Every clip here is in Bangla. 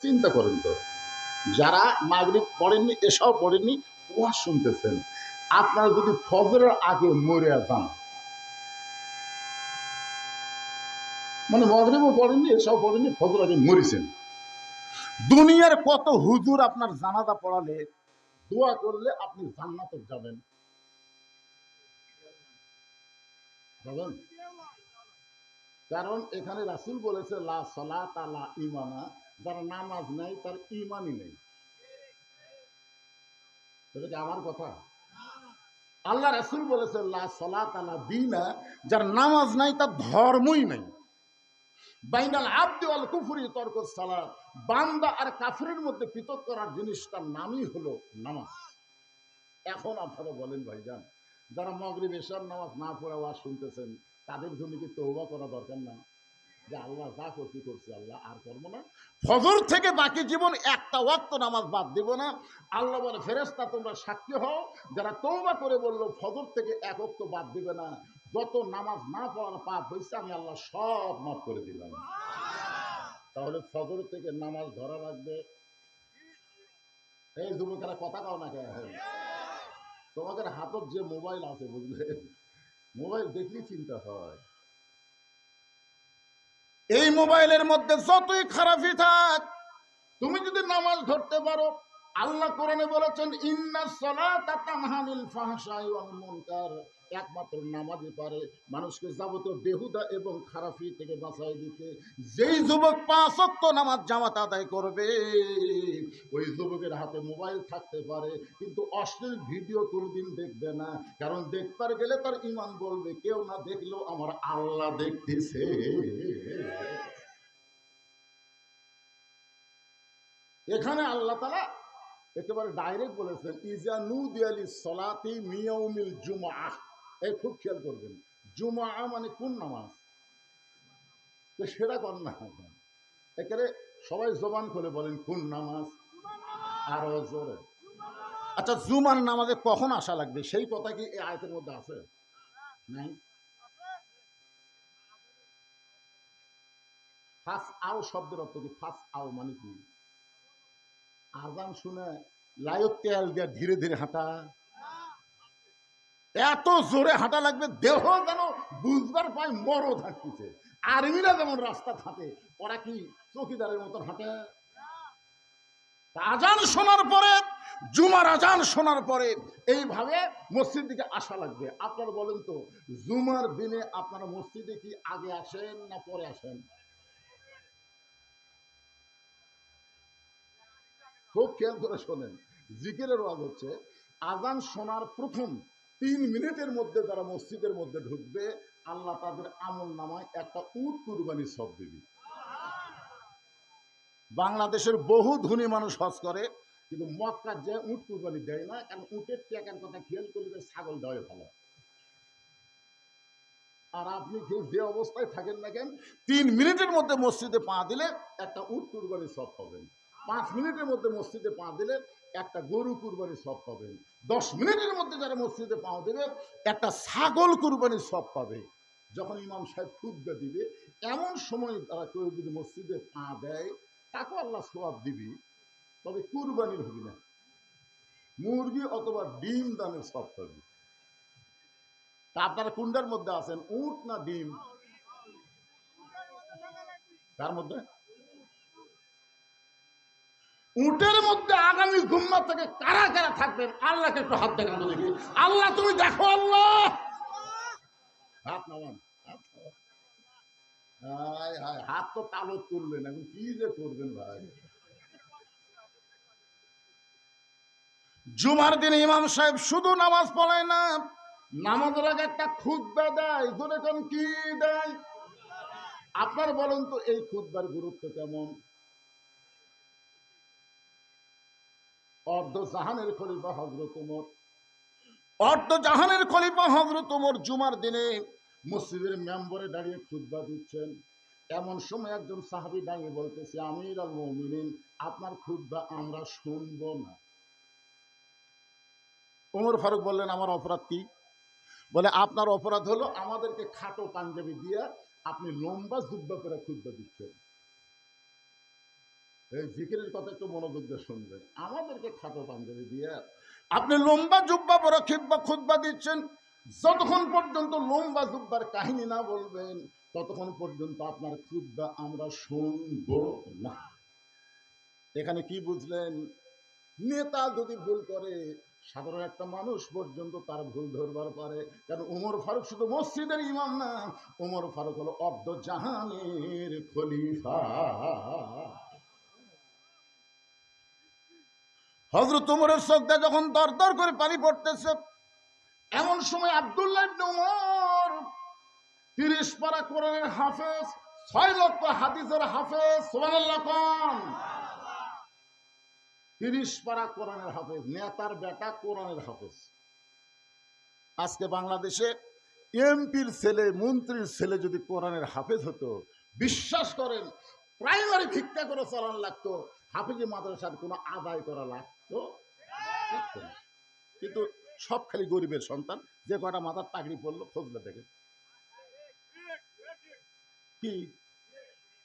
চিন্তা করেন তো, যারা মাগরিব পড়েননি, এসব পড়েননি, ওয়াজ শুনতেছেন, আপনারা যদি ফজরের আগে মরে যান, মানে মাগরিবও পড়েননি, এসব পড়েননি, ফজর আগে মরেছেন, দুনিয়ার কত হুজুর আপনার জানাজা পড়ালে, দোয়া করলে আপনি জান্নাতে যাবেন, যাবেন। কারণ এখানে রাসূল বলেছে লা সালাতা লা ঈমানা, যার নামাজ নাই তার ঈমানই নেই। এটা কি আমার কথা? আল্লাহ রাসূল বলেছে লা সালাতা লা দীনা, যার নামাজ নাই তার ধর্মই নাই। বাইনাল আবদি ওয়াল কুফরি তরকুস সালাত, বান্দা আর কাফিরের মধ্যে পৃথক করার জিনিসটার নামই হলো নামাজ। এখন আপনারা বলেন ভাইজান, যারা মাগরিব এশার নামাজ না পড়ে ওয়াজ শুনতেছেন, তাদের জন্য কি তওবা করা দরকার না? যে আল্লাহ যা করছি করছি, আল্লাহ আর করবো না, ফজর থেকে বাকি জীবন একটা ওয়াক্ত নামাজ বাদ দিব না। আল্লাহ বলে ফেরেশতা তোমরা সাক্ষী হও, যারা তওবা করে বললো ফজর থেকে এক ওয়াক্ত বাদ দিবে না, যত নামাজ না পড়ার পাপ হয়েছে আমি আল্লাহ সব মাফ করে দিলাম। তাহলে ফজর থেকে নামাজ ধরা রাখবে। এই যুবকেরা কথা কও না কেন? তোমাদের হাতত যে মোবাইল আছে বুঝলে, মোবাইল দেখলেই চিন্তা হয়। এই মোবাইলের মধ্যে যতই খারাপই থাক, তুমি যদি নামাজ ধরতে পারো, আল্লাহ কোরআনে বলেছেন ইন্নাস সালাতা তানহা আনিল ফাহশাই ওয়াল মুনকার, একমাত্র নামাজই পারে মানুষকে যাবতীয় বেহুদা এবং খারাপি থেকে বাঁচাই দিতে। যেই যুবক 5 ওয়াক্ত নামাজ জামাত আদায় করবে, ওই যুবকের হাতে মোবাইল থাকতে পারে কিন্তু অশ্লীল ভিডিও কোনোদিন দেখবে না, কারণ দেখবার গেলে তার ঈমান বলবে কেউ না দেখলেও আমার আল্লাহ দেখতেছে। এখানে আল্লাহ তাআলা একেবারে ডাইরেক্ট বলেছেন ইজা নুদিয়ালি সলাতি মিয়াউমিল জুমআহ। এই খুব খেয়াল করবেন, জুমআ মানে কোন নামাজ, তো সেটা কোন না, একেবারে সবাই জবান খুলে বলেন কোন নামাজ, আরো জোরে। আচ্ছা, জুমার নামাজে কখন আসা লাগবে সেই কথা কি এই আয়াতের মধ্যে আছে? নাই। ফাস আও শব্দের অর্থ কি? ফাস আও মানে কি? আজান শুনে লায়ক তেল দিয়ে ধীরে ধীরে হাঁটা, এত জোরে হাঁটা লাগবে দেহ যেন বুঝবার পায় মরদ হাঁটতেছে। আর্মিরা যেমন রাস্তা হাঁটে, ওরা কি চৌকিদারের মতন হাঁটে? আজান শোনার পরে, জুমার আজান শোনার পরে এইভাবে মসজিদ দিকে আসা লাগবে। আপনারা বলেন তো, জুমার দিনে আপনারা মসজিদে কি আগে আসেন না পরে আসেন? খুব খেয়াল করে শোনেন, জিকিরের ওয়াজ হচ্ছে আজান শোনার প্রথম 3 মিনিটের মধ্যে যারা মসজিদের মধ্যে ঢুকবে, আল্লাহ তাদের আমল নামায় একটা উট কুরবানি সব দিবি। বাংলাদেশের বহু ধনী মানুষ হজ করে, কিন্তু মক্কার যে উট কুরবানি দেয় না, কারণ উটের টাকার কথা খেয়াল করলে ছাগল দেওয়াই ভালো। আর আপনি কেউ যে অবস্থায় থাকেন না কেন, 3 মিনিটের মধ্যে মসজিদে পা দিলে একটা উট কুরবানি সব পাবেন, 5 মিনিটের মধ্যে মসজিদে পা দিলে একটা গরু কুরবানি সব পাবেন, 10 মিনিটের মধ্যে যারা মসজিদে পা দেবে একটা ছাগল কুরবানি সব পাবে। যখন ইমাম সাহেব খুতবা দিবে, এমন সময় তারা কেউ যদি মসজিদে পা দেয়, তাকে আল্লাহ সওয়াব দিবি, তবে কুরবানির হবি না, মুরগি অথবা ডিম দানের সব পাবি। তা আপনারা কোনটার মধ্যে আছেন, উট না ডিম? তার মধ্যে উটের মধ্যে আগামী জুম্মা থেকে কারা কারা থাকবেন, আল্লাহকে একটু হাত দেখানো দেখি। আল্লাহ তুমি দেখো, আল্লাহ হাত নামান, হাত নামান। হায় হায়, হাত তো তালত তুললেন, এখন কি যে করবেন ভাই। জুমার দিনে ইমাম সাহেব শুধু নামাজ পড়ায় না, নামাজের আগে একটা খুতবা দেয়। জোরে কোন কি দেয়? আপনার বলেন তো এই খুতবার গুরুত্ব কেমন? অর্ধ জাহানের খলিফা হযরত ওমর, অর্ধ জাহানের খলিফা হযরত ওমর জুমার দিনে মসজিদের মেম্বরে দাঁড়িয়ে খুতবা দিচ্ছেন। এমন সময় একজন সাহাবী দাঁড়িয়ে বলতেছে আমির আল মুমিনিন, আপনার খুতবা আমরা শুনবো না। ওমর ফারুক বললেন আমার অপরাধ কি? বলে আপনার অপরাধ হলো আমাদেরকে খাটো পাঞ্জাবি দিয়ে আপনি লম্বা জুব্বা করে খুতবা দিচ্ছেন। এই জিকিরের কথা একটু মনোযোগ দিয়ে শুনবেন। আমাদেরকে খাটো পাঞ্জাবি দিয়ে আপনি লম্বা জুব্বা পরা খুতবা দিচ্ছেন, যতক্ষণ পর্যন্ত লম্বা জুব্বার কাহিনী না বলবেন ততক্ষণ পর্যন্ত আপনার খুতবা আমরা শুনব না। এখানে কি বুঝলেন? নেতা যদি ভুল করে সাধারণ একটা মানুষ পর্যন্ত তার ভুল ধরবার পারে। কারণ ওমর ফারুক শুধু মসজিদের ইমাম না, ওমর ফারুক হলো অর্ধ জাহানের খলিফা। হযরত ওমরের চোখ দিয়ে যখন দরদর করে পানি পড়তেছে, এমন সময় আব্দুল্লাহ ইবনে ওমর 30 পারা কোরআনের হাফেজ, 6 লক্ষ হাদিসের হাফেজ, সুবহানাল্লাহ কোন 30 পারা কোরআনের হাফেজ, নেতার বেটা কোরআনের হাফেজ। আজকে বাংলাদেশে এমপির ছেলে, মন্ত্রীর ছেলে যদি কোরআনের হাফেজ হতো, বিশ্বাস করেন প্রাইমারি ভিক্ষা করে চালান লাগতো, হাফেজি মাদ্রাসার কোনো আদায় করা লাগতো। কিন্তু সব খালি গরিবের সন্তান, যে কটা মাথার পাগড়ি পড়লো খোঁজলে দেখে কি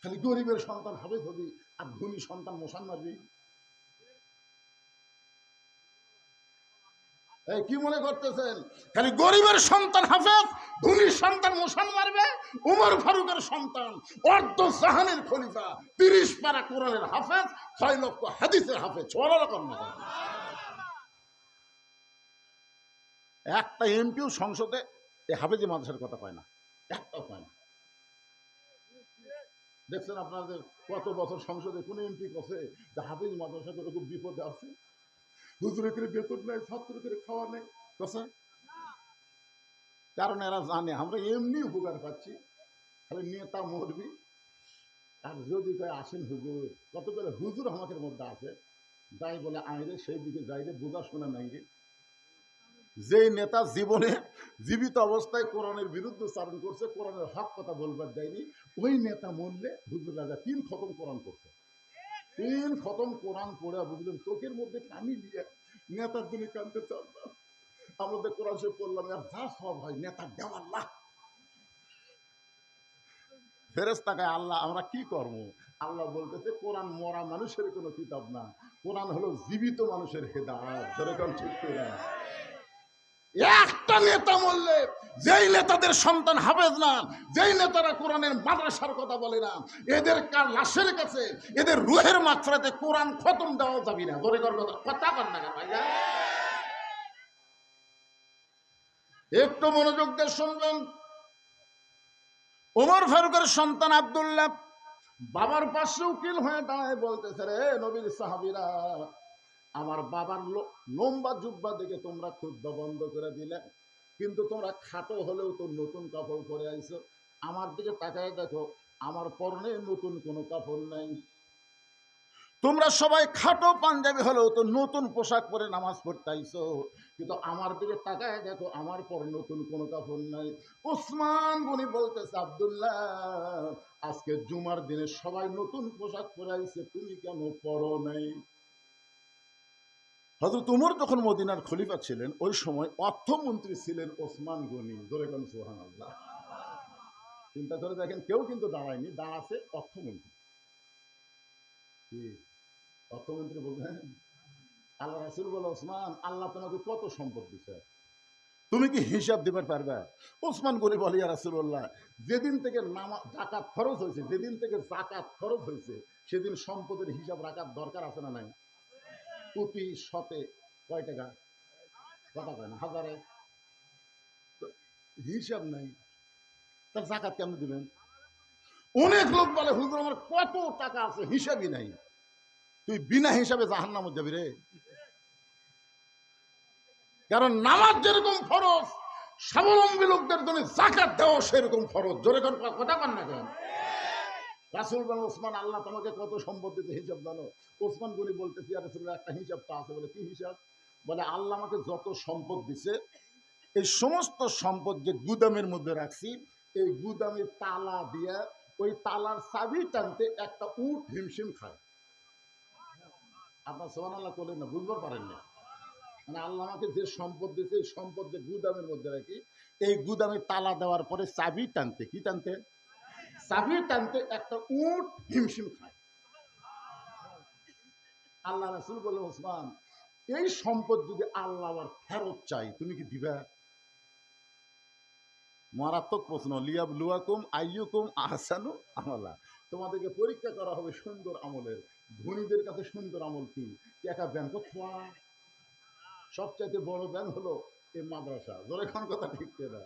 খালি গরিবের সন্তান হাফেজ হবি আর ধনী সন্তান মশান মারবি। কি মনে করতেছেন খালি গরিবের সন্তান হাফেজ, ধনীর সন্তান মশান মারবে? উমর ফারুকের সন্তান অর্ধ জাহানের খলিফা, 30 পারা কোরআনের হাফেজ, 6 লক্ষ হাদিসের হাফেজ। একটা এমপিও সংসদে এই হাফেজি মাদ্রাসার কথা পায় না, একটাও পায় না। দেখছেন আপনাদের কত বছর সংসদে কোন এমপি কছে যে হাফেজ মাদ্রাসা করে খুব বিপদে আছে, হুজুরের করে বেতন নেই, ছাত্র করে খাওয়া নেই কছে? কারণ এরা জানে আমরা এমনি উপকার পাচ্ছি, খালি নেতা মরবি। আর যদি কয় আসেন হুজুর, কত করে হুজুর আমাদের মধ্যে আছে, যাই বলে আইরে সেই দিকে যাই রে, বোঝা শোনা নাই রে। যেই নেতা জীবনে জীবিত অবস্থায় কোরআনের বিরুদ্ধে চারণ করছে, কোরআনের হক কথা বলবার দেয়নি, ওই নেতা মরলে হুজুর রাজা 3 খতম কোরআন করছে। 3 খতম কোরআন পড়ে বুঝলেন চোখের মধ্যে পানি দিয়ে নেতার জন্য কানতে চান না। আমাদের কোরআন শরীফ পড়লাম, আর যা সব হয় নেতার দেওয়া আল্লাহ। ফেরেশতাকে আল্লাহ আমরা কি করব? আল্লাহ বলতেছে কোরআন মরা মানুষের কোনো কিতাব না, কোরআন হলো জীবিত মানুষের হেদায়েত। যেরকম ঠিক করে একটা নেতা মরলে, যেই নেতাদের সন্তান হাফেজ না, যেই নেতারা কোরআনের মাদ্রাসার কথা বলে না, এদের লাশের কাছে এদের রুহের মাত্রাতে কোরআন খতম দেওয়া যাবে না। ধরে কথা বল না ভাইয়া, একটু মনোযোগ দিয়ে শুনবেন। ওমর ফারুকের সন্তান আব্দুল্লাহ বাবার পাশে উকিল হয়ে দাঁড়ায় বলতেছে, রে নবীর সাহাবীরা, আমার বাবার লম্বা জুব্বা দেখে তোমরা খুতবা বন্ধ করে দিলে, কিন্তু তোমরা খাটো হলেও তো নতুন কাপড় পরে আইছো। আমার দিকে তাকায় দেখো, আমার পরনে নতুন কোনো কাপড় নাই। তোমরা সবাই খাটো পাঞ্জাবি হলেও তো নতুন পোশাক পরে নামাজ পড়তে আইছো, কিন্তু আমার দিকে তাকায় দেখো, আমার পর নতুন কোনো কাপড় নাই। ওসমান গনি বলতেছে, আব্দুল্লাহ, আজকে জুমার দিনে সবাই নতুন পোশাক পরে আইছে, তুমি কেন পরো নাই? হযরত ওমর যখন মদিনার খলিফা ছিলেন, ওই সময় অর্থমন্ত্রী ছিলেন ওসমান গনি। ধরে কোন সুবহানাল্লাহ। চিন্তা করে দেখেন, কেউ কিন্তু দাঁড়ায়নি, দাঁড়াছে অর্থমন্ত্রী। কি অর্থমন্ত্রী বললেন, আল্লাহ রাসূল বলে, ওসমান, আল্লাহ তোমাকে কত সম্পদ দিছে, তুমি কি হিসাব দিতে পারবে? ওসমান গনি বলে, ইয়া রাসূলুল্লাহ, যেদিন থেকে জাকাত খরচ হয়েছে, যেদিন থেকে জাকাত খরচ হয়েছে, সেদিন সম্পদের হিসাব রাখার দরকার আছে না নাই? প্রতি শতে কয় টাকা? কথা কয় না, হাজারে হিসাব নাই, তার জাকাত কেমন দিবেন? অনেক লোক বলে, হুজুর আমার কত টাকা আছে, হিসাবই নাই। তুই বিনা হিসাবে জাহান্নামে যাবি রে। কারণ নামাজ যেরকম ফরজ, স্বাবলম্বী লোকদের জন্য জাকাত দেওয়া সেরকম ফরজ। জোরে কোন কথা কন না কেন? রাসূল বলেন, ওসমান, আল্লাহ তোমাকে কত সম্পদ দিতে হিসাব জানো? ওসমান গনি বলতেছি, ইয়া রাসূলুল্লাহ, একটা হিসাব তো আছে। বলে, কি হিসাব? বলে, আল্লাহ আমাকে যত সম্পদ দিছে, এই সমস্ত সম্পদ যে গুদামের মধ্যে রাখছি, এই গুদামের তালা দিয়ে ওই তালার চাবি টানতে একটা উট হিমশিম খায়। আপনার সুবহানাল্লাহ করলেন না, বুঝতে পারেন না? মানে আল্লাহ আমাকে যে সম্পদ দিয়েছে, এই সম্পদ যে গুদামের মধ্যে রাখি, এই গুদামে তালা দেওয়ার পরে চাবি টানতে, কি টানতে? চাবি টানতে একটা উট হিমশিম খায়। আল্লাহ রাসূল বলে, ওসমান এই সম্পদ যদি আল্লাহ আবার ফেরত চাই তুমি কি দিবা? মারাত্মক প্রশ্ন। লিয়াবলুয়াকুম আইয়ুকুম আহসানু আমালা, তোমাদেরকে পরীক্ষা করা হবে সুন্দর আমলের। ধনীদের কাছে সুন্দর আমল কি? টাকা ব্যাংক খোয়া, সবচাইতে বড় ব্যাংক হলো এই মাদ্রাসা। জোরে খান কথা ঠিক না?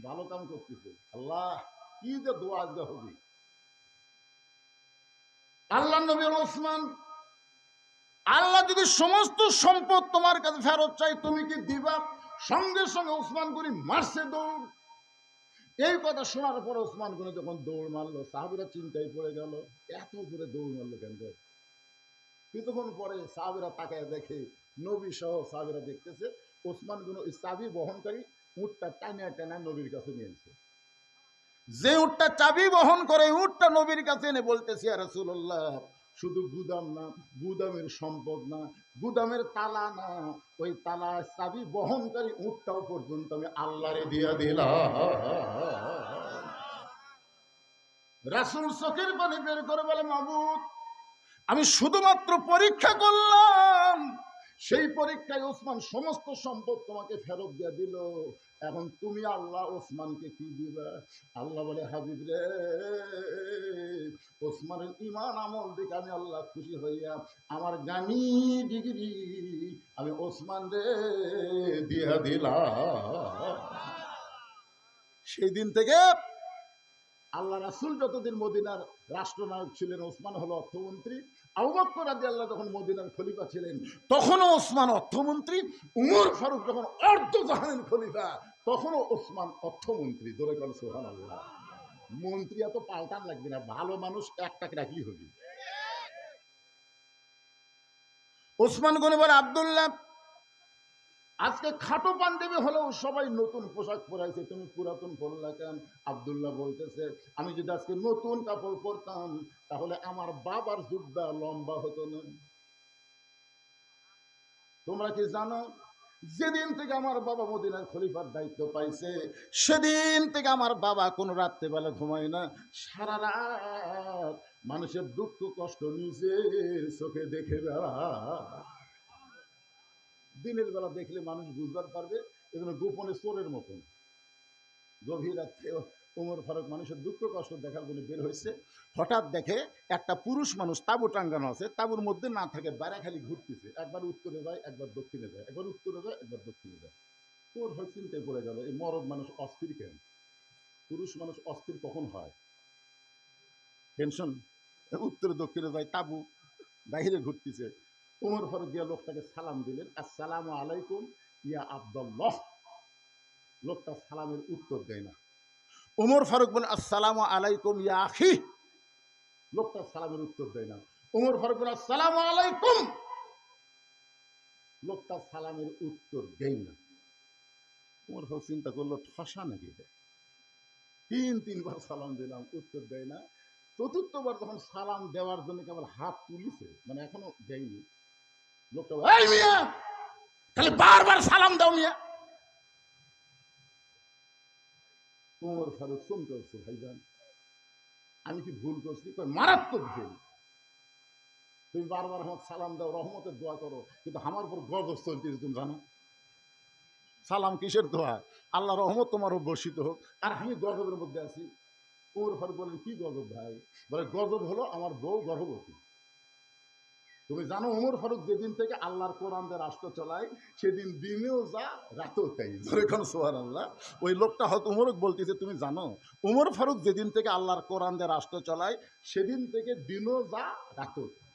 ভালো কাম করতেছে। আল্লাহ কি যে দোয়া আজকে হবে। আল্লাহ নবী ওসমান, আল্লাহ যদি সমস্ত সম্পদ তোমার কাছে ফেরত চাই তুমি কি দিবা? সঙ্গে সঙ্গে ওসমান গনি মারছে দৌড়। এই কথা শোনার পর ওসমান গনি যখন দৌড় মারলো, সাহাবীরা চিন্তায় পড়ে গেল, এত দূরে দৌড় মারলো কেন? কিছুক্ষণ পরে সাহাবীরা তাকায় দেখে নবী সহ সাহাবীরা দেখতেছে ওসমান গনি ওই চাবি বহনকারী উটটা টানা টানা নবীর কাছে নিয়েছে। যে উটটা চাবি বহন করে উটটা নবীর কাছে এনে বলতেছে, ইয়া রাসূলুল্লাহ, শুধু গুদাম না, গুদামের সম্পদ না, গুদামের তালা না, ওই তালা চাবি বহনকারী উটটাও পর্যন্ত আমি আল্লাহরে দিয়া দিলাম। রাসূল চোখের পানি বের করে বলে, মাবুদ, আমি শুধুমাত্র পরীক্ষা করলাম, সেই পরীক্ষায় ওসমান সমস্ত সম্পদ তোমাকে ফেরত দিয়ে দিল, এখন তুমি আল্লাহ ওসমানকে কি দিবা? আল্লাহ বলে, হাবিব রে, ওসমানের ঈমান আমল দেখে আমি আল্লাহ খুশি হইয়া আমার গানি ডিগ্রি আমি ওসমান রে দিয়া দিলাম। সেই দিন থেকে আল্লাহ রাসূল যতদিন মদিনার রাষ্ট্রনায়ক ছিলেন, ওসমান হলো অর্থমন্ত্রী। আবু বকর রাদিয়াল্লাহু তখন মদিনার খলিফা ছিলেন, তখনও ওসমান অর্থমন্ত্রী। উমর ফারুক যখন অর্ধজাহানের খলিফা, তখনও ওসমান অর্থমন্ত্রী। জোরে করে সুবহানাল্লাহ। মন্ত্রী এত পাল্টান লাগবে না, ভালো মানুষ একটাকে রাখলেই হবে। ওসমান গনি বলে, আব্দুল্লাহ, আজকে খাটো পাঞ্জাবি হলেও সবাই নতুন পোশাক পরাইছে, তুমি পুরাতন পরলা কেন? আব্দুল্লাহ বলতেছে, আমি যদি আজকে নতুন কাপড় পরতাম তাহলে আমার বাবার জুব্বা লম্বা হতো না। তোমরা কি জানো, যেদিন থেকে আমার বাবা মদিনার খলিফার দায়িত্ব পাইছে সেদিন থেকে আমার বাবা কোনো রাত্রেবেলা ঘুমায় না, সারা রাত মানুষের দুঃখ কষ্ট নিজের চোখে দেখে বেড়া। দিনের বেলা দেখলে মানুষ বুঝবার পারবে, এজন্য গোপনে চোরের মতন গভীর রাত্রে ওমর ফারুক মানুষের দুঃখ কষ্ট দেখার জন্য বের হয়েছে। হঠাৎ দেখে একটা পুরুষ মানুষ তাঁবু টাঙ্গানো আছে, তাঁবুর মধ্যে না থাকে, বাইরে খালি ঘুরতেছে, একবার উত্তরে যায় একবার দক্ষিণে যায়, একবার উত্তরে যায় একবার দক্ষিণে যায়। ওর হয় চিন্তায় পড়ে গেল, এই মরদ মানুষ অস্থির কেন? পুরুষ মানুষ অস্থির কখন হয়? টেনশন। উত্তরে দক্ষিণে যায়, তাঁবু বাহিরে ঘুরতেছে। ওমর ফারুক গিয়া লোকটাকে সালাম দিলেন, আসসালামু আলাইকুম ইয়া আব্দুল্লাহ। লোকটা সালামের উত্তর দেয় না। ওমর ফারুক বলেন, আসসালামু আলাইকুম ইয়া আখি। লোকটা সালামের উত্তর দেয় না। ওমর ফারুক বলেন, আসসালামু আলাইকুম। লোকটা সালামের উত্তর দেয় না। ওমর ফারুক চিন্তা করলো, ঠসা নাকি? তিনবার সালাম দিলাম, উত্তর দেয় না। চতুর্থবার যখন সালাম দেওয়ার জন্য কেবল হাত তুলিছে, মানে এখনো দেয়নি, লোকটা, এই মিয়া, খালি বারবার সালাম দাও মিয়া। ওমর ফারুক চমকে উঠছে, ভাইজান আমি কি ভুল করছি? মারাত্মক ভুল। তুমি বারবার আমার সালাম দাও, রহমতের দোয়া করো, কিন্তু আমার উপর গজব চলতেছে, তুমি জানো? সালাম কিসের দোয়া? আল্লাহ রহমত তোমার উপর বর্ষিত হোক, আর আমি গজবের মধ্যে আছি। ওমর ফারুক বলেন, কি গজব ভাই? বলে, গজব হলো আমার বউ গর্ভবতী। তুমি জানো ওমর ফারুক যেদিন থেকে আল্লাহর কোরআন দিয়ে রাষ্ট্র চালায়, সেদিন দিনেও যা রাতেও তাই। সুবহানাল্লাহ। ওই লোকটা হয়তো ওমরক বলতেছে, তুমি জানো ওমর ফারুক যেদিন থেকে আল্লাহর কোরআন দিয়ে রাষ্ট্র চালায় সেদিন থেকে দিনও যা রাতেও তাই।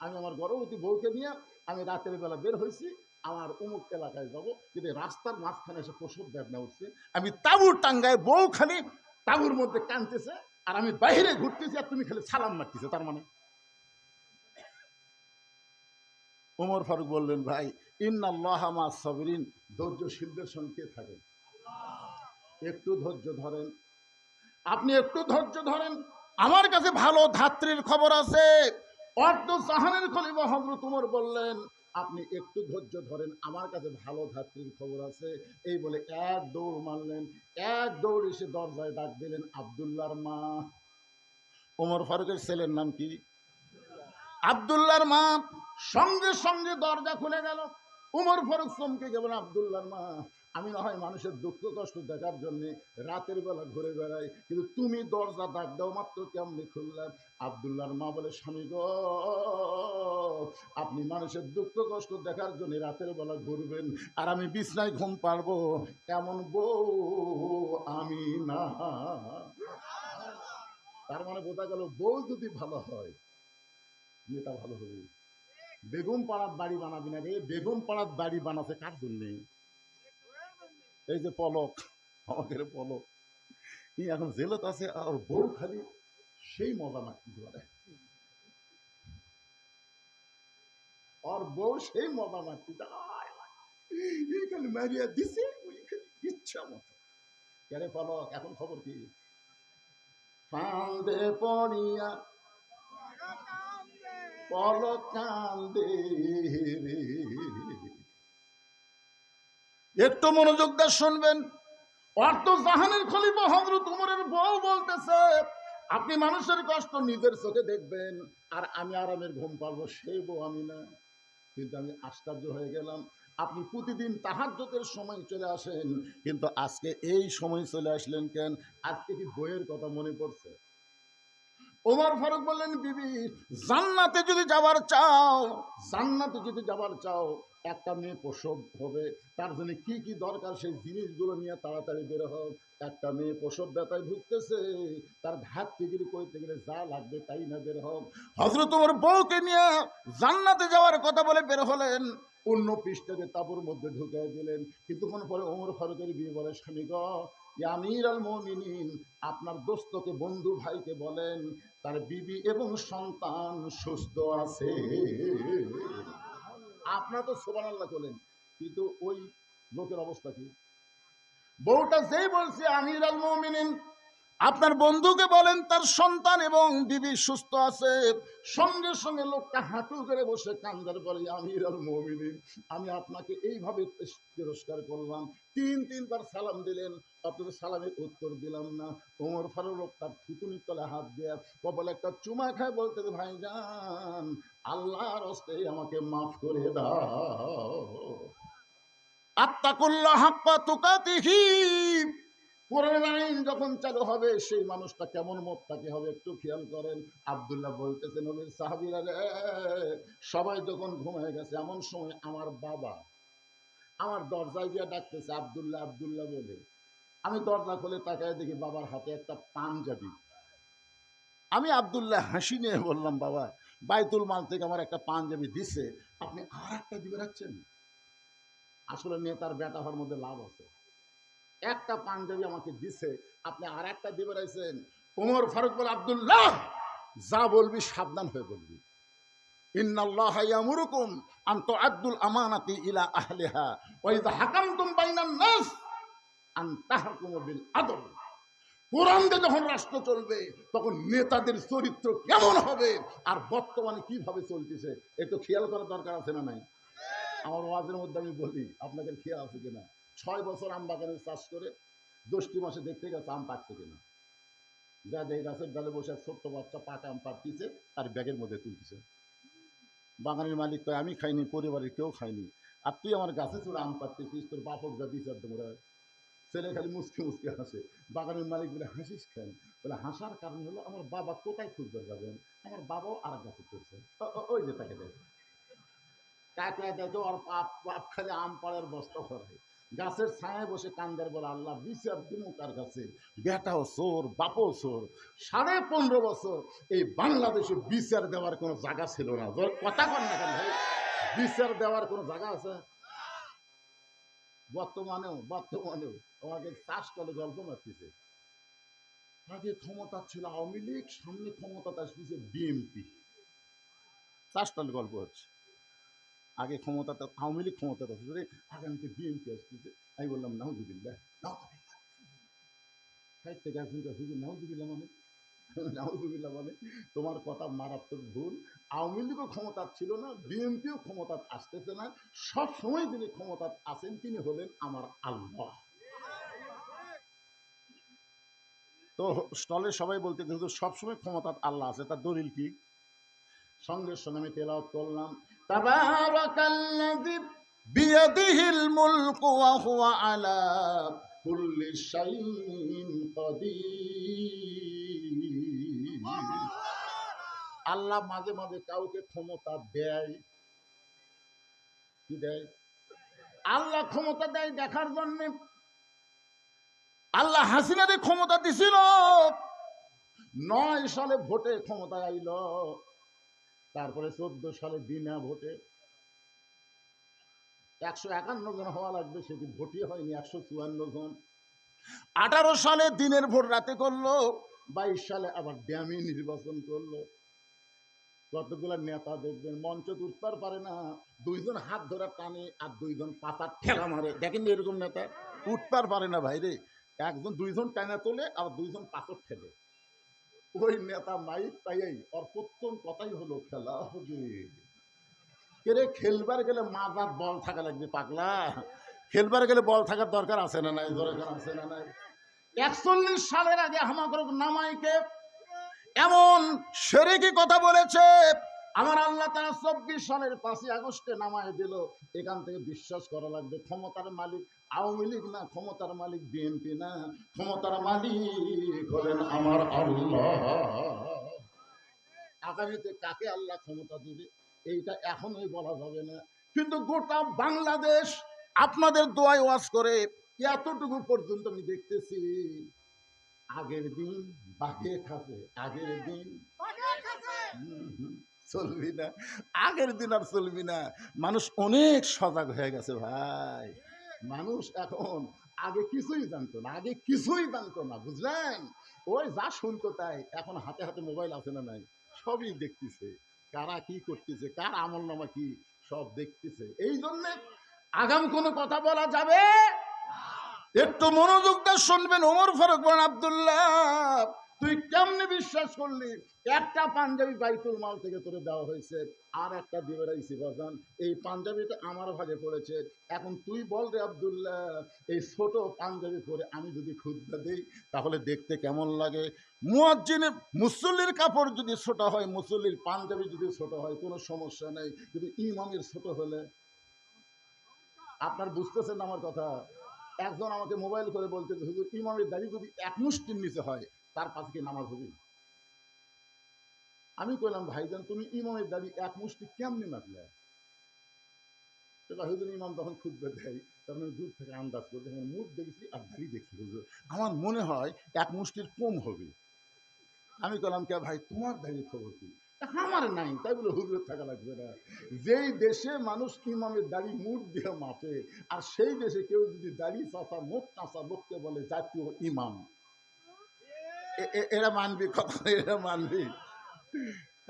আমি আমার গর্ভবতী বউকে নিয়ে আমি রাতের বেলা বের হয়েছি, আমার অমুক এলাকায় যাব, কিন্তু রাস্তার মাঝখানে এসে প্রসব বেদনা উঠছে, আমি তাঁবুর টাঙ্গায়, বউ খালি তাঁবুর মধ্যে কাঁদতেছে আর আমি বাইরে ঘুরতেছি, আর তুমি খালি সালাম মারতেছে। তার মানে ওমর ফারুক বললেন, ভাই ইন্নাল্লাহা মা'আস সাবিরিন, ধৈর্যশীলদের সঙ্গে থাকে। একটু ধৈর্য ধরেন, আপনি একটু ধৈর্য ধরেন। আমার কাছে ভালো ধাত্রীর খবর আছে। অর্ধ জাহানের খলিফা হযরত ওমর বললেন, আপনি একটু ধৈর্য ধরেন, আমার কাছে ভালো ধাত্রীর খবর আছে। এই বলে এক দৌড় মারলেন, এক দৌড় এসে দরজায় ডাক দিলেন আব্দুল্লাহর মা। ওমর ফারুকের ছেলের নাম কি? আব্দুল্লাহর মা সঙ্গে সঙ্গে দরজা খুলে গেল। উমর ফারুক চমকে গেলেন, আব্দুল্লাহর মা, আমি না হয় মানুষের দুঃখ কষ্ট দেখার জন্য রাতের বেলা ঘুরে বেড়াই, কিন্তু তুমি দরজা ডাক দাও মাত্র কেমনি খুললাম? আব্দুল্লাহর মা বলে, স্বামী গো, আপনি মানুষের দুঃখ কষ্ট দেখার জন্য রাতের বেলা ঘুরবেন আর আমি বিছনায় ঘুম পারবো, এমন বউ আমি না। তার মানে বোঝা গেল, বউ যদি ভালো হয় মেয়েটা ভালো হবে। বেগম পাড়ার বাড়ি বানাবি না রে, বেগম পাড়ার বাড়ি বানাতে কার জন্য? এই যে পলক, আমাদের পলক, এখন জেলত আছে আর বউ খালি সেই মজা মারতে পারে, আর বউ সেই মজা মারতে খালি মারিয়া দিছে ইচ্ছা মতো। কেন পলক, এখন খবর কি? ফান্দে পড়িয়া পলক কান্দে রে। একটু মনোযোগ দিয়ে শুনবেন। অর্থ জাহানের খলিফা হযরত উমরের বউ বলতেছে, আপনি মানুষের কষ্ট নিজের চোখে দেখবেন আর আমি আরামের ঘুম পাবো, সেই বউ আমি না। কিন্তু আমি আশ্চর্য হয়ে গেলাম, আপনি প্রতিদিন তাহাজ্জুদের সময় চলে আসেন, কিন্তু আজকে এই সময় চলে আসলেন কেন? আজকে কি বইয়ের কথা মনে পড়ছে? ওমর ফারুক বললেন, বিবি, জান্নাতে যদি যাবার চাও, জান্নাতে যদি যাবার চাও, একটা মেয়ে প্রসব হবে, তার জন্য কি কি দরকার সেই জিনিসগুলো নিয়ে তাড়াতাড়ি বের হও। একটা মেয়ে প্রসব ব্যথায় ভুগতেছে, তার ঘাত ফিকিরি করতে গেলে যা লাগবে তাই না বের হও। হযরত ওমর বউকে নিয়ে জান্নাতে যাওয়ার কথা বলে বের হলেন, অন্য পৃষ্ঠাকে তাঁবুর মধ্যে ঢুকিয়ে দিলেন। কিছুক্ষণ পরে ওমর ফারুকের বিয়ে বলে, স্বামী গো, আমির আল মুমিনিন, আপনার দোস্তকে, বন্ধু ভাইকে বলেন তার বিবি এবং সন্তান সুস্থ আছে। আপনারা তো সুবহানাল্লাহ বলেন, কিন্তু ওই লোকের অবস্থা কি? বউটা যেই বলছে আমির আল মুমিনিন, আপনার বন্ধুকে বলেন তার সন্তান এবং বিবি সুস্থ আছে, সঙ্গে সঙ্গে লোকটা হাঁটু করে বসে কান্দার পরে, আমির আল মুমিনিন, আমি আপনাকে এইভাবে তিরস্কার করলাম, তিনবার সালাম দিলেন, অথচ সালামের উত্তর দিলাম না। ওমর ফারুক লোকটার থুতুনির তলে হাত দিয়ে কপালে একটা চুমা খায়, বলতে, ভাইজান, আল্লাহর হস্তে আমাকে মাফ করে দাও। আত্তাকুল্লাহ হাক্কা তুকাতিহি, কোরআনের আইন যখন চালু হবে সেই মানুষটা কেমন মোত্তাকি হবে একটু খেয়াল করেন। আব্দুল্লাহ বলতেছে, নবীর সাহাবীরা রে, সবাই যখন ঘুমিয়ে গেছে, এমন সময় আমার বাবা আমার দরজায় গিয়ে ডাকতেছে, আব্দুল্লাহ আব্দুল্লাহ বলে। আমি দরজা খুলে তাকায় দেখি বাবার হাতে একটা পাঞ্জাবি। আমি আব্দুল্লাহ হাসি নিয়ে বললাম, বাবা, বাইতুল মাল থেকে আমার একটা পাঞ্জাবি দিছে, আপনি আর একটা দিবে রাখছেন? আসলে নেতার বেটা হওয়ার মধ্যে লাভ আছে, একটা পাঞ্জাবি আমাকে দিছে, আপনি আর একটা দিবে রাখছেন। ওমর ফারুক বলে, আব্দুল্লাহ, যা বলবি সাবধান হয়ে বলবি। ইন্নাল্লাহা ইয়ামুরুকুম আন তুআদ্দুল আমানাতি ইলা আহলিহা ওয়া ইযা হাকামতুম বাইনান নাস আন তাহকুমু বিল আদল। কোরআন দিয়ে যখন রাষ্ট্র চলবে তখন নেতাদের চরিত্র কেমন হবে আর বর্তমানে কিভাবে চলতেছে একটু খেয়াল করার দরকার আছে না নাই? আমার ওয়াজের মধ্যে আমি বলি, আপনাদের খেয়াল আছে কিনা, 6 বছর আম বাগানের চাষ করে জ্যৈষ্ঠী মাসে দেখতে গেছে আম পাকছে কিনা, যা দেখে গাছের ডালে বসে ছোট্ট বাচ্চা পাকা আম পাড়তিছে, তার ব্যাগের মধ্যে তুলতেছে। বাগানের মালিক কয়, আমি খাইনি, পরিবারের কেউ খাইনি, আর তুই আমার গাছে চড়ে আম পাড়তেছিস, তোর বাপক যা বিচার তোমরা। ছেলে খালি মুসকে মুসকে হাসে। বাগানের মালিক বলে, হাসিস খান? বলে, হাসার কারণ হলো আমার বাবা কোথায় খুঁজতে যাবেন, আমার বাবাও আর গাছে চড়ছে, ওই যে তাকে দেখে টাকলা দেখে ওর পাপ পাপ খালি আম পাড়ার বস্তা ভরে গাছের ছায়ায় বসে কান্দার বলে, আল্লাহ বিচার দিমু কার কাছে, বেটাও চোর বাপও চোর। 15.5 বছর এই বাংলাদেশে বিচার দেওয়ার কোনো জায়গা ছিল না। কথা কন না কেন ভাই, বিচার দেওয়ার কোনো জায়গা আছে? বর্তমানেও আমাকে চাষতলে গল্প মারতেছে, আগে ক্ষমতা ছিল আওয়ামী লীগ, সামনে ক্ষমতা আসতেছে বিএনপি। চাষতলে গল্প হচ্ছে, আগে ক্ষমতাটা আওয়ামী লীগ ক্ষমতাটা আসলে, আগামীতে বিএনপি আসতেছে। আমি বললাম, নাউজুবিল্লাহ নাউজুবিল্লাহ। সাহিত্য গার্জেনটা হুজুর, নাউজুবিল্লাহ মানে? নাউজুবিল্লাহ মানে তোমার কথা মারাত্মক ভুল। আওয়ামী লীগও ক্ষমতা ছিল না, বিএনপিও ক্ষমতা আসতেছে না, সব সময় যিনি ক্ষমতা আছেন তিনি হলেন আমার আল্লাহ। তো স্টলে সবাই বলতে, হুজুর সবসময় ক্ষমতা আল্লাহ আছে, তার দলিল কি? সঙ্গে সঙ্গে আমি তেলাওয়াত করলাম, তাবারাকাল্লাযী বিয়াদিহিল মুলকু ওয়া হুয়া আলা কুল্লি শাইইন কাদির। আল্লাহ মাঝে মাঝে কাউকে ক্ষমতা দেয়, কি দেয়? আল্লাহ ক্ষমতা দেয় দেখার জন্য। আল্লাহ হাসিনাদের ক্ষমতা দিছিল, 9 সালে ভোটে ক্ষমতা আইল, তারপরে 14 সালে বিনা ভোটে 151 জন হওয়া লাগবে, সেটি ভোটই হয়নি, 154 জন। 18 সালে দিনের ভোট রাতে করলো, 22 সালে আবার ড্যামি নির্বাচন করলো। কতগুলা নেতা দেখবেন মঞ্চ উঠতে পারে না, 2 জন হাত ধরে টানে আর 2 জন পাতার ঠেলা মারে। দেখেন এরকম নেতা উঠতে পারে না ভাইরে, 2 জন টানা তোলে আর 2 জন পাথর ঠেলে। ওই নেতা মাইক পাইয়াই ওর প্রথম কথাই হলো খেলা হবে। কেরে খেলবার গেলে মাজার বল থাকা লাগবে পাগলা, খেলবার গেলে বল থাকার দরকার আছে না নাই? দরকার আছে না নাই? 41 সালের আগে আমাদের নামাইকে এমন শিরকি কথা বলেছে, আমার আল্লাহ তাআলা 24 সালের 5 আগস্টে নামায় দিল। এখান থেকে বিশ্বাস করা লাগবে ক্ষমতার মালিক আওয়ামী লীগ না, ক্ষমতার মালিক বিএনপি না, ক্ষমতার মালিক হলেন আমার আল্লাহ। আগামীতে কাকে আল্লাহ ক্ষমতা দিবে এইটা এখনই বলা যাবে না, কিন্তু গোটা বাংলাদেশ আপনাদের দোয়ায় ওয়াজ করে এতটুকু পর্যন্ত আমি দেখতেছি। আগের দিন বাঘে খাবে, আগের দিন চলবি না, আগের দিন আর চলবি না। মানুষ অনেক সজাগ হয়ে গেছে ভাই। মানুষ এখন আগে কিছুই জানতো না, আগে কিছুই জানতো না, বুঝলেন? ওই যা শুনতো তাই। এখন হাতে হাতে মোবাইল আছে না নাই? সবই দেখতেছে, কারা কি করতেছে, কার আমল নামা কি, সব দেখতেছে। এই জন্যে আগাম কোনো কথা বলা যাবে। একটু মনোযোগ দিয়ে শুনবেন। ওমর ফারুক বলেন, আব্দুল্লাহ তুই কেমনে বিশ্বাস করলি একটা পাঞ্জাবি বাইতুল মাল থেকে তোরে দেওয়া হয়েছে, আর একটা দিয়ে বেড়াইছি বাজান, এই পাঞ্জাবিটা আমার ভাগে পড়েছে। এখন তুই বল রে আব্দুল্লাহ, এই ছোট পাঞ্জাবি পরে আমি যদি খুতবা দেই তাহলে দেখতে কেমন লাগে? মুয়াজ্জিনের মুসল্লির কাপড় যদি ছোট হয়, মুসল্লির পাঞ্জাবি যদি ছোট হয় কোনো সমস্যা নেই, কিন্তু ইমামের ছোট হলে, আপনার বুঝতেছেন আমার কথা? একজন আমাকে মোবাইল করে বলতে, হুজুর ইমামের দাড়ি যদি 1 মুষ্টির নিচে হয় তার পাশে কি নামাজ হবে? আমি কইলাম, ভাইজান তুমি ইমামের দাড়ি 1 মুষ্টি কেমনি মাপলে? হুজুর ইমাম তখন খুতবা দেয়, তখন আমি দূর থেকে আন্দাজ করি, যখন মুখ দেখেছি আর দাড়ি দেখি হুজুর আমার মনে হয় 1 মুষ্টির কম হবে। আমি কইলাম, কে ভাই তোমার দাড়ির খবর কি? আমার নাই। তাই বলে হুজুরের থাকা লাগবে না। যেই দেশে মানুষ ইমামের দাড়ি মুঠ দিয়ে মাপে, আর সেই দেশে কেউ যদি দাড়ি চাচা মুখ চাচা লোককে বলে জাতীয় ইমাম, এরা মানবি কথা? এরা মানবি?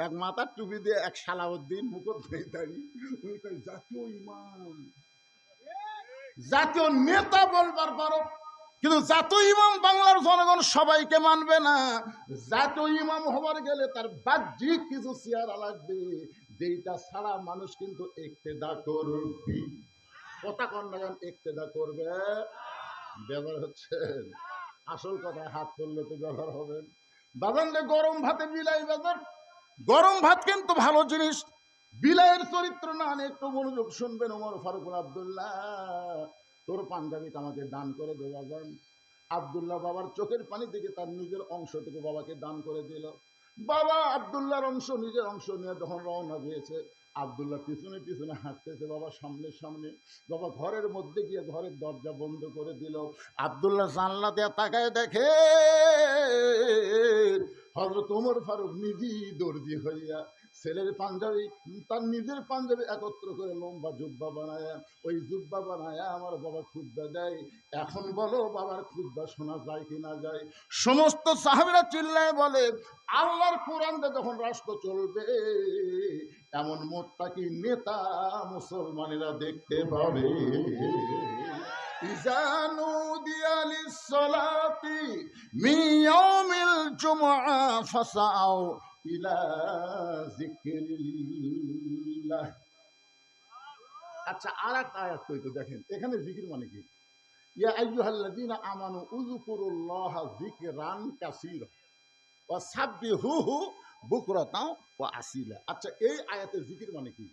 এক মাথার টুপি দিয়ে এক সালাউদ্দিন মুখত দাড়ি, উনি কয় জাতীয় ইমাম, জাতীয় নেতা বলবার পারো, কিন্তু জাতীয় ইমাম বাংলার জনগণ সবাইকে মানবে না। জাতীয় ইমাম হবার গেলে তার বাহ্যিক কিছু চেহারা লাগবে, যেটা ছাড়া মানুষ কিন্তু ইক্তেদা করবে। কথা কন্যাগান ইক্তেদা করবে। ব্যবহার হচ্ছে আসল কথায় হাত তুললে তো ব্যবহার হবেন। বাজানলে গরম ভাতে বিলাই বাজার, গরম ভাত কিন্তু ভালো জিনিস, বিলাইয়ের চরিত্র না। একটু মনোযোগ শুনবেন। ওমর ফারুক আব্দুল্লাহ তোর পাঞ্জাবিটা আমাকে দান করে দে বাজান। আব্দুল্লাহ বাবার চোখের পানি থেকে তার নিজের অংশটুকু বাবাকে দান করে দিল। বাবা আব্দুল্লাহর অংশ, নিজের অংশ নিয়ে যখন রওনা দিয়েছে, আব্দুল্লাহ পিছনে পিছনে হাঁটতেছে, বাবা সামনে সামনে। বাবা ঘরের মধ্যে গিয়ে ঘরের দরজা বন্ধ করে দিল। আব্দুল্লাহ জানলা দিয়ে তাকায় দেখে হযরত ওমর ফারুক নিজেই দর্জি হইয়া ছেলের পাঞ্জাবি, তার নিজের পাঞ্জাবি একত্র করে লম্বা জুব্বা বানায়া, ওই জুব্বা বানায়া আমার বাবা খুতবা দেয়। এখন বলো বাবার খুতবা শোনা যায় কি না যায়? সমস্ত সাহাবীরা চিল্লায় বলে, আল্লাহর কোরআনে যখন রাষ্ট্র চলবে এমন মুত্তাকি নেতা মুসলমানেরা দেখতে পাবে। ইযা নুদিয়া লিস-সালাতি মিন ইয়াউমিল জুমআ ফাসাউ ইলা যিকরিল্লাহ। আচ্ছা, আরেকটা আয়াত কইতো দেখেন, এখানে জিকির মানে কি? ইয়া আইয়ুহাল্লাযীনা আমানু উযকুরুল্লাহা যিকরান কাসীরা। ও সাব্বি হু হু বুকরতাও ও আসিলা। আচ্ছা, এই আয়াতে জিকির মানে কি?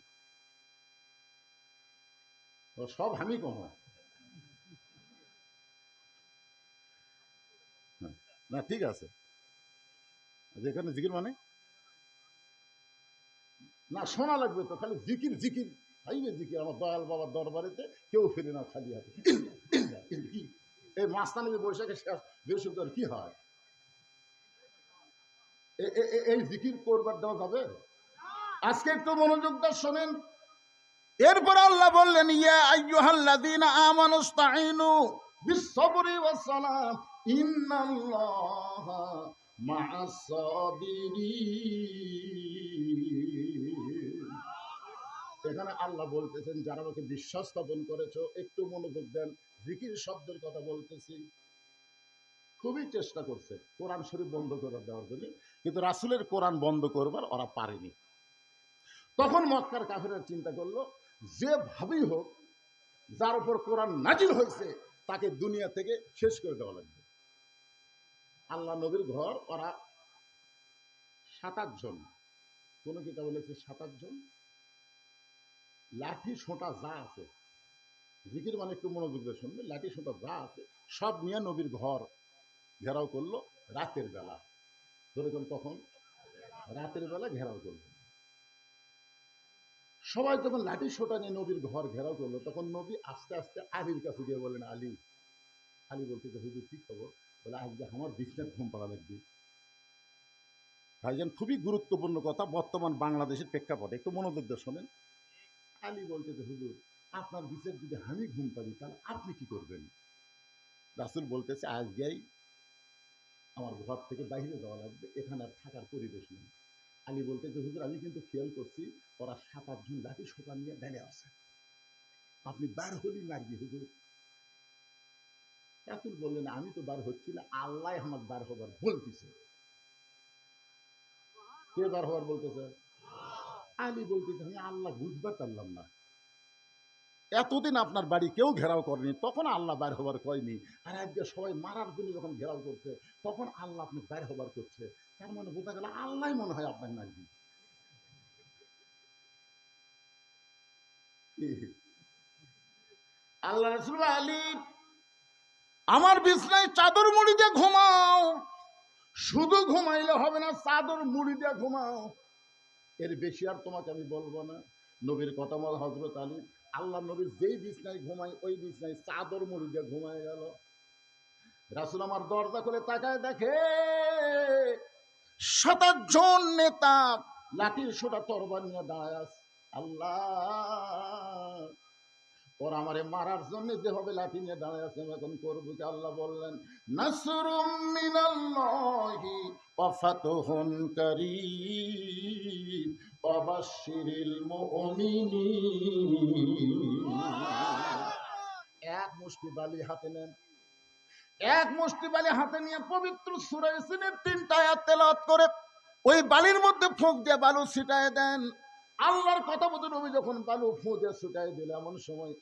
ও সব আমি কম না, ঠিক আছে। যেখানে জিকির মানে না, শোনা লাগবে তো, খালি জিকির জিকির হাইবে জিকির। আমার দয়াল বাবার দরবারেতে কেউ ফিরে না খালি হাতে। কি এই মাস্তানি বৈশাখে শেষ বৃহস্পতিবার কি হয়? এই জিকির করবার দেওয়া যাবে? আজকে একটু মনোযোগ দিয়ে শোনেন। এরপর আল্লাহ বললেন, ইয়া আইয়ুহাল্লাযীনা আমানুস্তাঈনু বিস-সাবরি ওয়াস-সালাম ইন্নাল্লাহা মা'আস সাবিরিন। এখানে আল্লাহ বলতেছেন, যারা আমাকে বিশ্বাস স্থাপন করেছো, একটু মনোযোগ দেন। জিকির শব্দের কথা বলতেছি। খুবই চেষ্টা করছে কোরআন শরীফ বন্ধ করে দেওয়ার জন্য, কিন্তু রাসূলের কোরআন বন্ধ করবার ওরা পারেনি। তখন মক্কার কাফেররা চিন্তা করলো, যেভাবেই হোক যার উপর কোরআন নাজিল হয়েছে তাকে দুনিয়া থেকে শেষ করে দেওয়া লাগবে। আল্লাহ নবীর ঘর ওরা ৭-৮ জন, কোন কিতাবে বলেছে ৭-৮ জন, লাঠি সোঁটা যা আছে, জিকির মানে একটু মনোযোগ দিয়ে শুনবে, লাঠি সোঁটা যা আছে সব নিয়ে নবীর ঘর ঘেরাও করলো রাতের বেলা। যেরকম তখন রাতের বেলা ঘেরাও করলো। সবাই যখন লাঠি সোঁটা নিয়ে নবীর ঘর ঘেরাও করলো, তখন নবী আস্তে আস্তে আলীর কাছে গিয়ে বলেন, আলী। আলী বলতে, হুজুর কি খবর? বলে, আজকে আমার বিছনার ঘুম পাড়া লাগবে। ভাইজান, খুবই গুরুত্বপূর্ণ কথা বর্তমান বাংলাদেশের প্রেক্ষাপটে, একটু মনোযোগ দিয়ে শোনেন। আলী বলতে, হুজুর আপনার বিছার যদি আমি ঘুম পাড়ি তাহলে আপনি কি করবেন? রাসূল বলতেছে, আজকেই আমার ঘর থেকে বাইরে যাওয়া লাগবে, এখানে আর থাকার পরিবেশ নেই। আলী বলতে, হুজুর আমি কিন্তু খেয়াল করছি ওরা ৭-৮ জন লাঠি সোঁটা নিয়ে দাঁড়িয়ে আছে, আপনি বার হলি মারবি হুজুর। রাসূল বললেন, আমি তো বার হচ্ছি না, আল্লাহ আমার বার হবার বলতেছে। কে বার হবার বলতেছে? আলী বলতেছে, আমি আল্লাহ বুঝবার পারলাম না, এতদিন আপনার বাড়ি কেউ ঘেরাও করেনি, তখন আল্লাহ বাইর হবার কয়নি, আর আজকে সবাই মারার জন্য যখন ঘেরাও করছে তখন আল্লাহ আপনি বাইর হবার করছে। তার মানে বোঝা গেল আল্লাহ মনে হয় আপনার নাকি। আল্লাহ রাসূল, আলী আমার বিছনায় চাদর মুড়ি দিয়ে ঘুমাও, শুধু ঘুমাইলে হবে না, চাদর মুড়ি দিয়ে ঘুমাও, এর বেশি আর তোমাকে আমি বলবো না। নবীর কথা মতো হযরত আলী আল্লাহ নবীর যেই বিছনায় ঘুমায় ওই বিছনায় চাদর মুড়ি দিয়ে ঘুমায় গেল। রাসূল আমার দরজা খুলে তাকায় দেখে ৭-৮ জন নেতা লাঠির সোঁটা তরবারি নিয়ে দাঁড়ায় আছে। আল্লাহ, ওরা আমারে মারার জন্য যেভাবে লাঠি নিয়ে দাঁড়ায় আছে, আমি এখন করবো কি? আল্লাহ বললেন, নাসরুম মিনাল্লাহি ওয়া ফাতহুন কারীম ওয়া বাশশিরিল মুমিনিন। এক মুষ্টি বালি হাতে নেন, এক মুষ্টি বালি হাতে নিয়ে পবিত্র সূরা ইয়াসিনের ৩টা আয়াত তেলাওয়াত করে ওই বালির মধ্যে ফুঁক দিয়ে বালু ছিটায় দেন। আল্লাহর কথা মতো নবী যখন বালু ফুঁ দিয়ে ছিটায় দিল, এমন সময়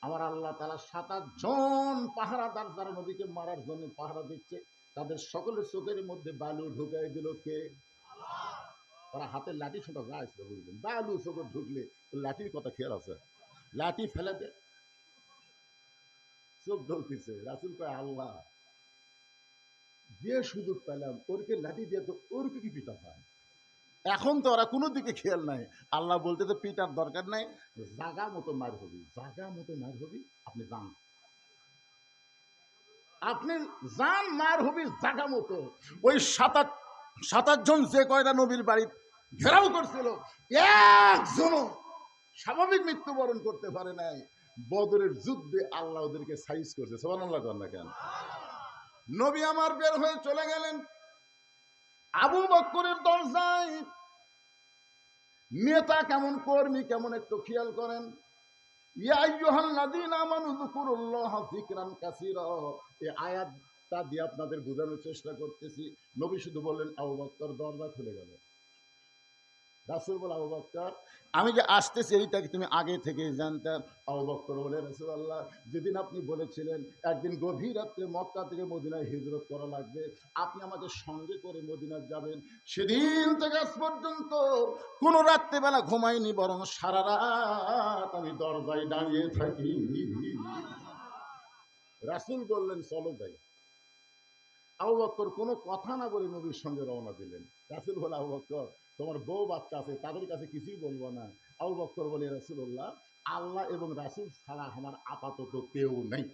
আমার আল্লাহ তাআলা ৭-৮ জন পাহারাদার যারা নবীকে মারার জন্য পাহারা দিচ্ছে, তাদের সকলের চোখের মধ্যে বালু ঢুকাই দিল কে? ওরা হাতের লাঠি সোঁটা যা ছিল বুঝলেন, বালু চোখে ঢুকলে লাঠির কথা খেয়াল আছে, লাঠি ফেলে দে, চোখ ঢুলতেছে। রাসূল কয়, আল্লাহ যে সুযোগ পেলাম ওরকে লাঠি দিয়ে তো ওরকে কি পিটা পায়? এখন তো ওরা কোনো দিকে খেয়াল নাই। আল্লাহ বলতে তো পিটার দরকার নাই, জাগা মতো মার হবি, জাগা মতো মার হবি, আপনি যান, আপনি যান, মার হবি জাগা মতো। ওই ৭-৮ জন যে কয়টা নবীর বাড়ি ঘেরাও করছিল, একজনও স্বাভাবিক মৃত্যুবরণ করতে পারে নাই। বদরের যুদ্ধে আল্লাহ ওদেরকে সাইজ করছে। সুবহানাল্লাহ কর না কেন? নবী আমার বের হয়ে চলে গেলেন, আবু বকরের দরজায় নেতা কেমন, কর্মী কেমন, একটু খেয়াল করেন। ইয়া আইয়ুহাল্লাযীনা আমানু যকুরুল্লাহা যিকরান কাসীরা, এই আয়াতটা দিয়ে আপনাদের বোঝানোর চেষ্টা করতেছি। নবী শুধু বললেন, আবু বকর, দরজা খুলে গেল। রাসূল বলে, আবু বকর, আমি যে আসতেছি এইটাকে তুমি আগে থেকে জানতে? আবু বকর বলে, রাসূলুল্লাহ, যেদিন আপনি বলেছিলেন একদিন গভীর রাত্রে মক্কা থেকে মদিনায় হিজরত করা লাগবে, আপনি আমাকে সঙ্গে করে মদিনায় যাবেন, সেদিন থেকে আজ পর্যন্ত কোনো রাত্রেবেলা ঘুমাইনি, বরং সারা রাত আমি দরজায় দাঁড়িয়ে থাকি। রাসূল বললেন, চলো যাই। আবু বকর কোনো কথা না বলে নবীর সঙ্গে রওনা দিলেন। রাসূল বলে, আবু বকর, তোমার বউ বাচ্চা আছে, তাদের কাছে কিছুই বলবো না। আবু বকর বলে, রাসূলুল্লাহ, আল্লাহ এবং রাসূল ছাড়া আমার আপাতত কেউ নেই।